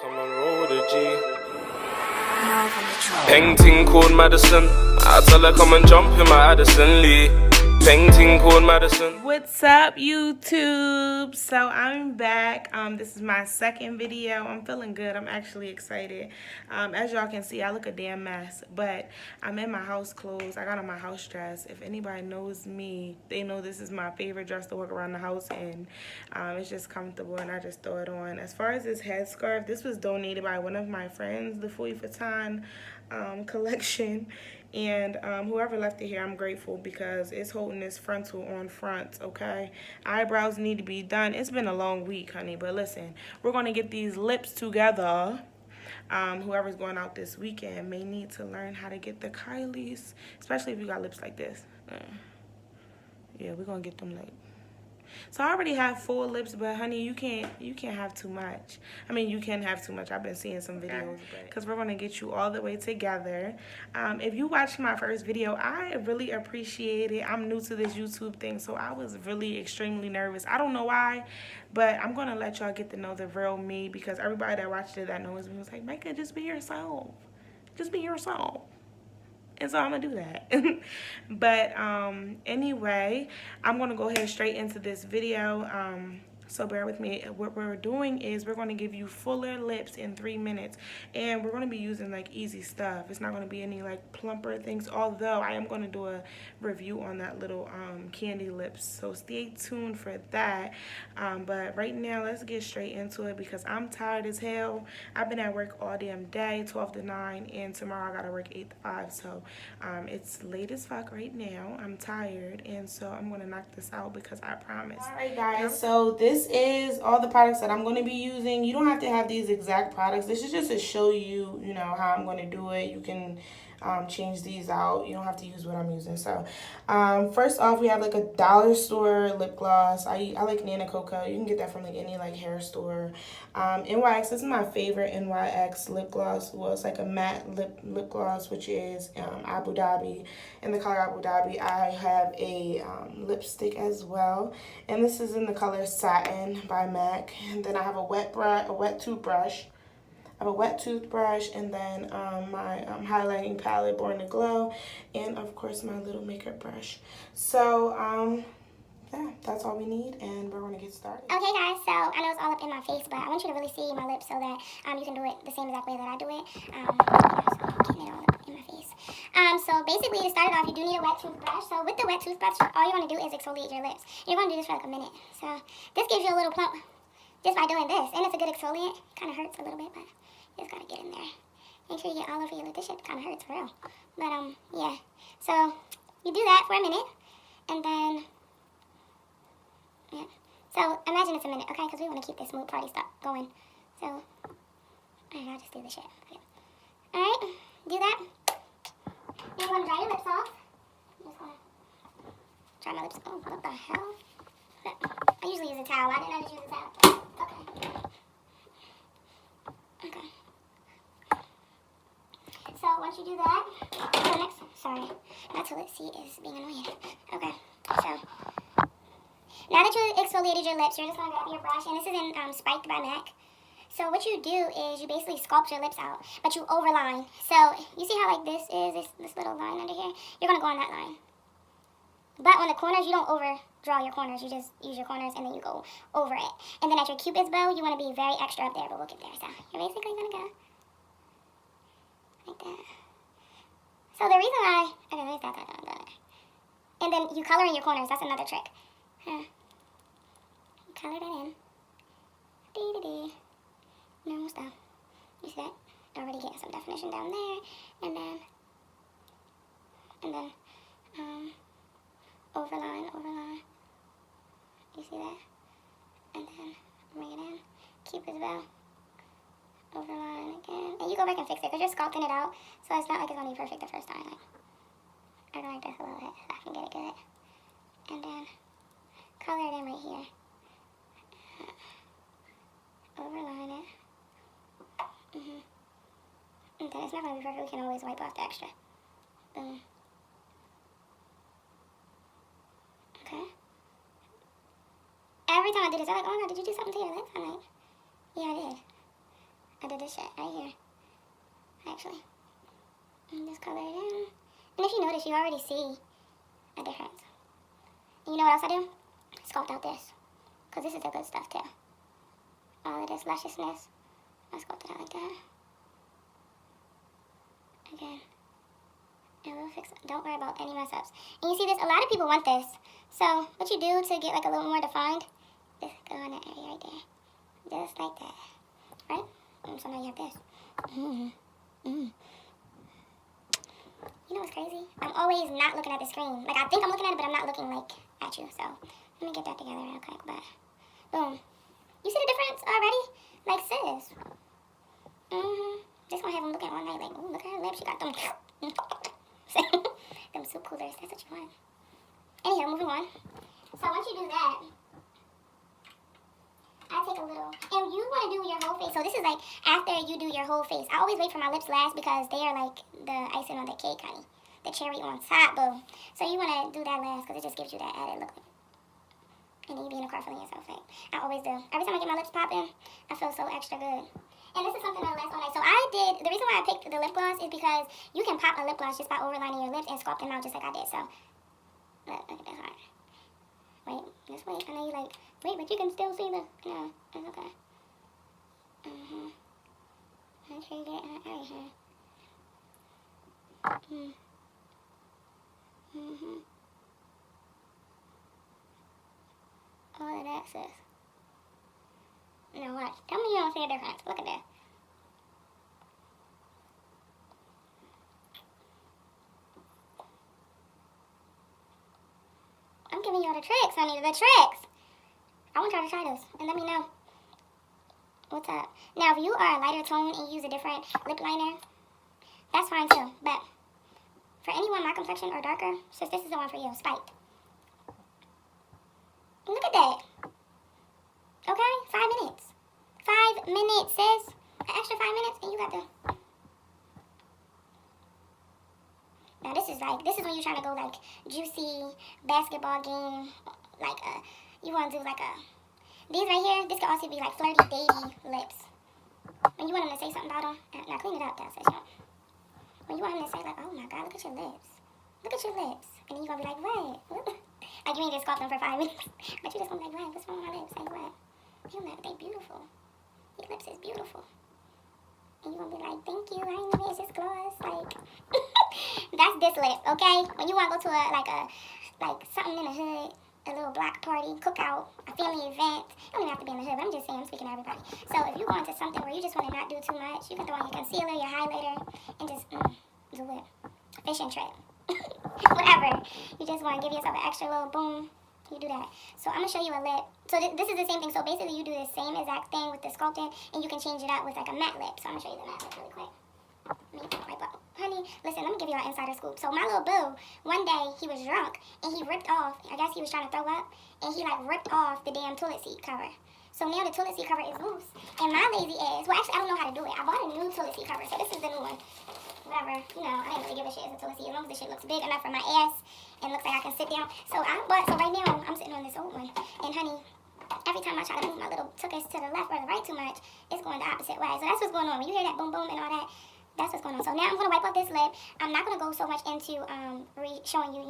come and roll the G. Painting called Madison. I tell her come and jump in my Addison Lee. Painting called Madison. What's up, YouTube? So I'm back. This is my second video. I'm feeling good. I'm actually excited. As y'all can see, I look a damn mess, but I'm in my house clothes. I got on my house dress. If anybody knows me, they know this is my favorite dress to walk around the house in. It's just comfortable and I just throw it on. As far as this headscarf, this was donated by one of my friends, the Fouille Vuitton collection. And whoever left it here, I'm grateful because it's holding this frontal on front, okay? Eyebrows need to be done. It's been a long week, honey, but listen, we're going to get these lips together. Whoever's going out this weekend may need to learn how to get the Kylies, especially if you got lips like this. Yeah, we're going to get them like... So I already have full lips, but honey, you can't have too much. I mean, you can have too much. I've been seeing some videos because we're going to get you all the way together. If you watched my first video, I really appreciate it. I'm new to this YouTube thing, so I was really extremely nervous. I don't know why, but I'm going to let y'all get to know the real me because everybody that watched it that knows me was like, Micah, just be yourself. Just be yourself. And so I'm going to do that. But anyway, I'm going to go ahead straight into this video. So bear with me. What we're doing is we're going to give you fuller lips in 3 minutes. And we're going to be using like easy stuff. It's not going to be any like plumper things. Although I am going to do a review on that little candy lips. So stay tuned for that. But right now, let's get straight into it because I'm tired as hell. I've been at work all damn day, 12 to 9. And tomorrow I got to work 8 to 5. So it's late as fuck right now. I'm tired. And so I'm going to knock this out because I promise. All right, guys. So this is all the products that I'm going to be using. You don't have to have these exact products. This is just to show you, you know, how I'm going to do it. You can change these out. You don't have to use what I'm using. So first off, we have like a dollar store lip gloss. I like Nana Coco. You can get that from like any like hair store. NYX, this is my favorite NYX lip gloss. Well, it's like a matte lip gloss, which is Abu Dhabi. In the color Abu Dhabi, I have a lipstick as well. And this is in the color Satin by MAC. And then I have a wet toothbrush. I have a wet toothbrush and then my highlighting palette, Born to Glow, and of course my little makeup brush. So yeah, that's all we need, and we're gonna get started. Okay, guys. So I know it's all up in my face, but I want you to really see my lips so that you can do it the same exact way that I do it. So I'm getting it all up in my face. So basically, to start it off, you do need a wet toothbrush. So with the wet toothbrush, all you want to do is exfoliate your lips. You're gonna do this for like a minute. So this gives you a little plump just by doing this, and it's a good exfoliant. Kind of hurts a little bit, but you just gotta get in there. Make sure you get all over your lip. This shit kind of hurts for real. But yeah. So you do that for a minute, and then yeah. So imagine it's a minute, okay? Because we want to keep this mood party stuff going. So alright, I'll just do the shit. Okay. All right, do that. You want to dry your lips off. I'm just gonna dry my lips. Oh, what the hell? I usually use a towel. I didn't know to use a towel. Okay. Okay. So once you do that, the next, sorry, my toilet seat is being annoying. Okay, so now that you exfoliated your lips, you're just gonna grab your brush, and this is in Spiked by MAC. So what you do is you basically sculpt your lips out, but you overline. So you see how like this is this little line under here? You're gonna go on that line. But on the corners, you don't overdraw your corners. You just use your corners and then you go over it. And then at your cupid's bow, you want to be very extra up there, but we'll get there. So you're basically gonna go like that. So the reason why, okay, let me stop that. And then you color in your corners. That's another trick. Color that in. Dee-dee-dee. Normal stuff. You see that? Already getting some definition down there. And then overline. You see that? And then bring it in. Cupid's bow. Overline again. And you go back and fix it because you're sculpting it out. So it's not like it's going to be perfect the first time. Like, I go like this a little bit so I can get it good. And then color it in right here. Overline it. And then it's not going to be perfect. We can always wipe off the extra. Boom. Okay. Every time I do this, I'm like, oh my god, did you do something to your lips? I'm like, yeah, I did. I did this shit right here. Actually. And just color it in. And if you notice, you already see a difference. And you know what else I do? Sculpt out this. Because this is the good stuff too. All of this lusciousness. I sculpt it out like that. Again. And we'll fix it. Don't worry about any mess ups. And you see this? A lot of people want this. So what you do to get like a little more defined, just go in that area right there. Just like that. Right? And so now you have this. You know what's crazy? I'm always not looking at the screen. Like, I think I'm looking at it, but I'm not looking, like, at you. So, let me get that together real quick. But, boom. You see the difference already? Like, sis. Just gonna have them looking all night, like, ooh, look at her lips. She got them. Them soup coolers. That's what you want. Anyhow, moving on. So, once you do that, I take a little, and you want to do your whole face. So this is like after you do your whole face. I always wait for my lips last because they are like the icing on the cake, honey. The cherry on top, boo. So you want to do that last because it just gives you that added look. And then you be in the car feeling yourself like I always do. Every time I get my lips popping, I feel so extra good. And this is something that'll last all night. So the reason why I picked the lip gloss is because you can pop a lip gloss just by overlining your lips and sculpt them out just like I did. So, look at this hard. Wait, just wait. I know you like, wait, but you can still see the, no, it's okay. Make sure you get it out of here. All of that, sis. Now watch. Tell me you don't see a difference. Look at that. I'm giving y'all the tricks, honey. The tricks. I want y'all to try this and let me know what's up. Now, if you are a lighter tone and use a different lip liner, that's fine too. But for anyone my complexion or darker, sis, this is the one for you. Spiked. Look at that. Okay? 5 minutes. 5 minutes, sis. An extra 5 minutes and you got the... Now this is when you're trying to go like juicy basketball game, like you want to do like these right here, this could also be like flirty, dating lips. When you want them to say something about them, now clean it up, that's it. When you want them to say like, oh my God, look at your lips. Look at your lips. And then you're going to be like, what? Like you ain't just sculpt them for 5 minutes, but you just going to be like, what? What's wrong with my lips? Like what? You're like, they beautiful. Your lips is beautiful. And you're going to be like, thank you, I ain't know it's just gloss, like... That's this lip, okay? When you want to go to like something in the hood, a little block party, cookout, a family event. You don't even have to be in the hood, but I'm just saying, I'm speaking to everybody. So if you're going to something where you just want to not do too much, you can throw on your concealer, your highlighter, and just do it. Fishing trip. Whatever. You just want to give yourself an extra little boom. You do that. So I'm going to show you a lip. So this is the same thing. So basically you do the same exact thing with the sculpting, and you can change it up with like a matte lip. So I'm going to show you the matte lip really quick. Honey, listen, let me give you an insider scoop. So my little boo, one day he was drunk and he ripped off, I guess he was trying to throw up, and he like ripped off the damn toilet seat cover. So now the toilet seat cover is loose. And my lazy ass, well actually I don't know how to do it. I bought a new toilet seat cover, so this is the new one. Whatever, you know, I didn't really give a shit as a toilet seat as long as the shit looks big enough for my ass and looks like I can sit down. So right now I'm sitting on this old one. And honey, every time I try to move my little tuchus to the left or the right too much, it's going the opposite way. So that's what's going on. When you hear that boom boom and all that, that's what's going on. So now I'm going to wipe off this lip. I'm not going to go so much into showing you,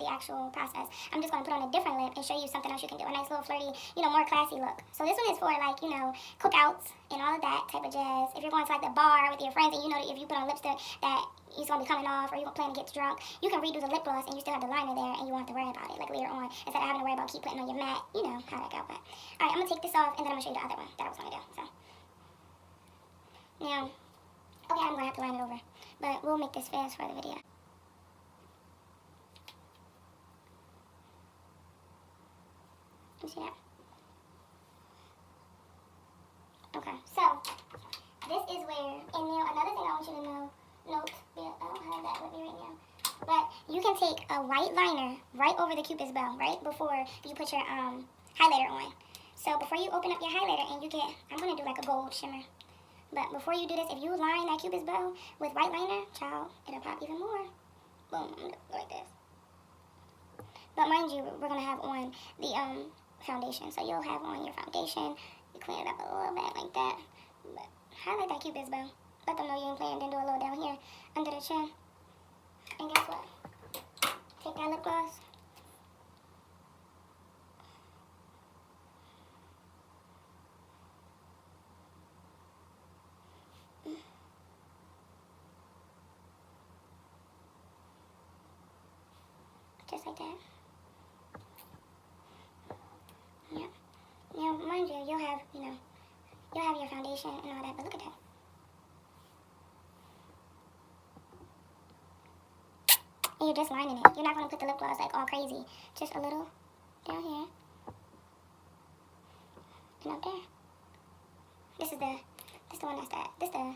the actual process. I'm just going to put on a different lip and show you something else you can do. A nice little flirty, more classy look. So this one is for like, cookouts and all of that type of jazz. If you're going to like the bar with your friends and you know that if you put on lipstick that it's going to be coming off or you're planning to get drunk, you can redo the lip gloss and you still have the liner there and you won't have to worry about it like later on instead of having to worry about keep putting on your matte. You know how that go. But all right, I'm going to take this off and then I'm going to show you the other one that I was going to do. So now... Okay, I'm going to have to line it over, but we'll make this fast for the video. You see that? Okay, so this is where, and now another thing I want you to know, note, I don't have that with me right now, but you can take a white liner right over the Cupid's bow, right before you put your highlighter on. So before you open up your highlighter and you get, I'm going to do like a gold shimmer. But before you do this, if you line that Cupid's bow with white liner, child, it'll pop even more. Boom, like this. But mind you, we're going to have on the foundation. So you'll have on your foundation. You clean it up a little bit like that. But Highlight that cupid's bow. Let them know you ain't playing. Then do a little down here under the chin. And guess what? Take that lip gloss. Just like that. Yeah. Now, mind you, you'll have, you'll have your foundation and all that, but look at that. And you're just lining it. You're not going to put the lip gloss like all crazy. Just a little down here. And up there. This is the one that's that. This the, oh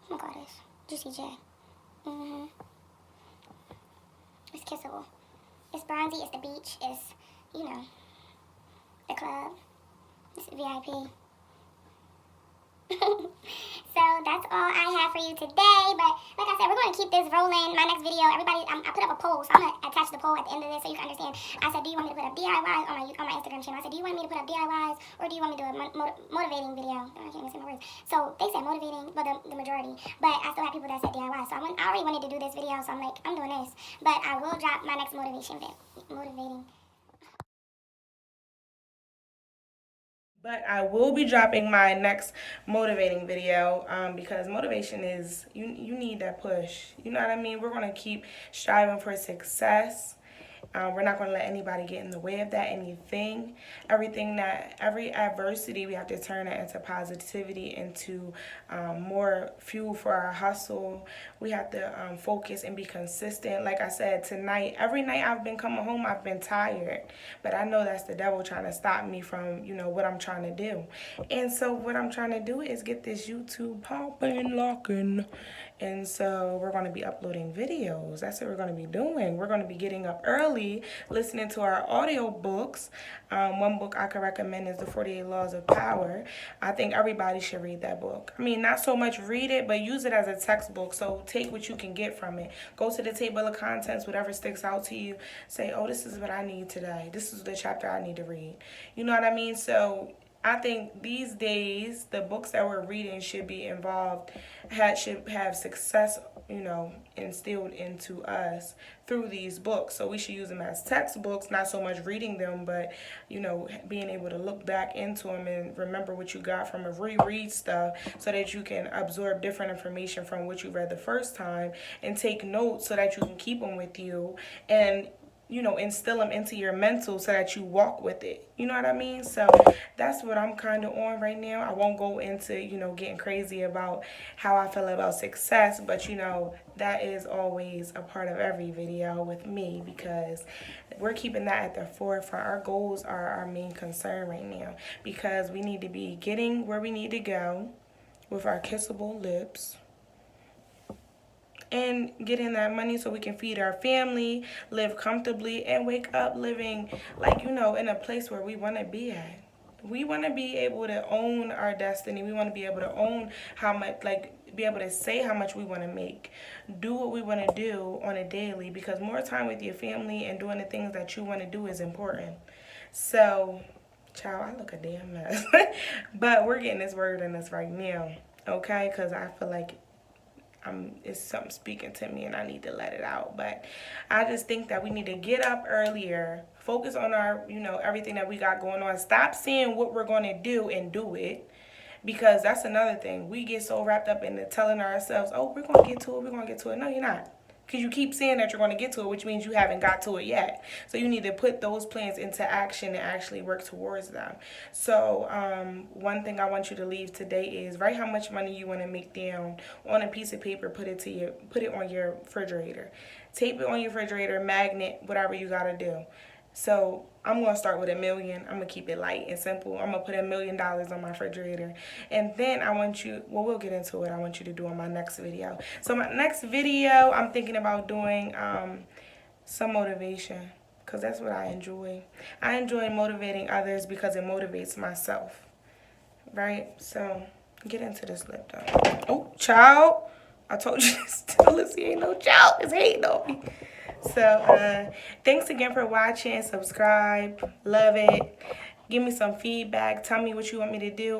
my god, this Juicy J. It's kissable. It's bronzy, it's the beach, it's, the club. It's VIP. So that's all I have for you today. But like I said, we're going to keep this rolling. My next video, everybody, I put up a poll, so I'm going to attach the poll at the end of this so you can understand. I said, do you want me to put up DIYs on my Instagram channel? I said, do you want me to put up DIYs or do you want me to do a motivating video? I can't even say my words. So they said motivating, but the majority. But I still have people that said DIY. So I already wanted to do this video, so I'm like, I'm doing this. But I will drop my next motivating. But I will be dropping my next motivating video because motivation is, you need that push. You know what I mean? We're going to keep striving for success. We're not going to let anybody get in the way of that, every adversity, we have to turn it into positivity, into more fuel for our hustle. We have to focus and be consistent. Like I said, every night I've been coming home, I've been tired. But I know that's the devil trying to stop me from, what I'm trying to do. And so what I'm trying to do is get this YouTube popping, locking. And so we're going to be uploading videos. That's what we're going to be doing. We're going to be getting up early, listening to our audio books. One book I could recommend is The 48 Laws of Power. I think everybody should read that book. I mean, not so much read it, but use it as a textbook. So take what you can get from it. Go to the table of contents, whatever sticks out to you. Say, oh, this is what I need today. This is the chapter I need to read. You know what I mean? So I think these days, the books that we're reading should be involved, should have success, instilled into us through these books. So we should use them as textbooks, not so much reading them, but, being able to look back into them and remember what you got from them, reread stuff so that you can absorb different information from what you read the first time and take notes so that you can keep them with you and instill them into your mental so that you walk with it. You know what I mean? So that's what I'm kind of on right now. I won't go into, getting crazy about how I feel about success, but, that is always a part of every video with me because we're keeping that at the forefront. Our goals are our main concern right now because we need to be getting where we need to go with our kissable lips and getting that money so we can feed our family, live comfortably, and wake up living like, in a place where we want to be at. We want to be able to own our destiny. We want to be able to own how much, be able to say how much we want to make. Do what we want to do on a daily because more time with your family and doing the things that you want to do is important. So, child, I look a damn mess. But we're getting this word in us right now, okay? Because I feel like it's something speaking to me and I need to let it out. But I just think that we need to get up earlier, focus on our, everything that we got going on. Stop seeing what we're going to do and do it. Because that's another thing. We get so wrapped up in telling ourselves, oh, we're going to get to it, we're going to get to it. No, you're not. Because you keep saying that you're going to get to it, which means you haven't got to it yet. So you need to put those plans into action and actually work towards them. So one thing I want you to leave today is write how much money you want to make down on a piece of paper. Put it on your refrigerator. Tape it on your refrigerator, magnet, whatever you got to do. So I'm going to start with $1 million. I'm going to keep it light and simple. I'm going to put $1 million on my refrigerator. And then I want you, we'll get into it. I want you to do on my next video. So my next video, I'm thinking about doing some motivation because that's what I enjoy. I enjoy motivating others because it motivates myself. Right? So get into this lip though. Oh, child. I told you this. Lizzie ain't no child. It's hating on me. So, thanks again for watching. Subscribe. Love it. Give me some feedback. Tell me what you want me to do.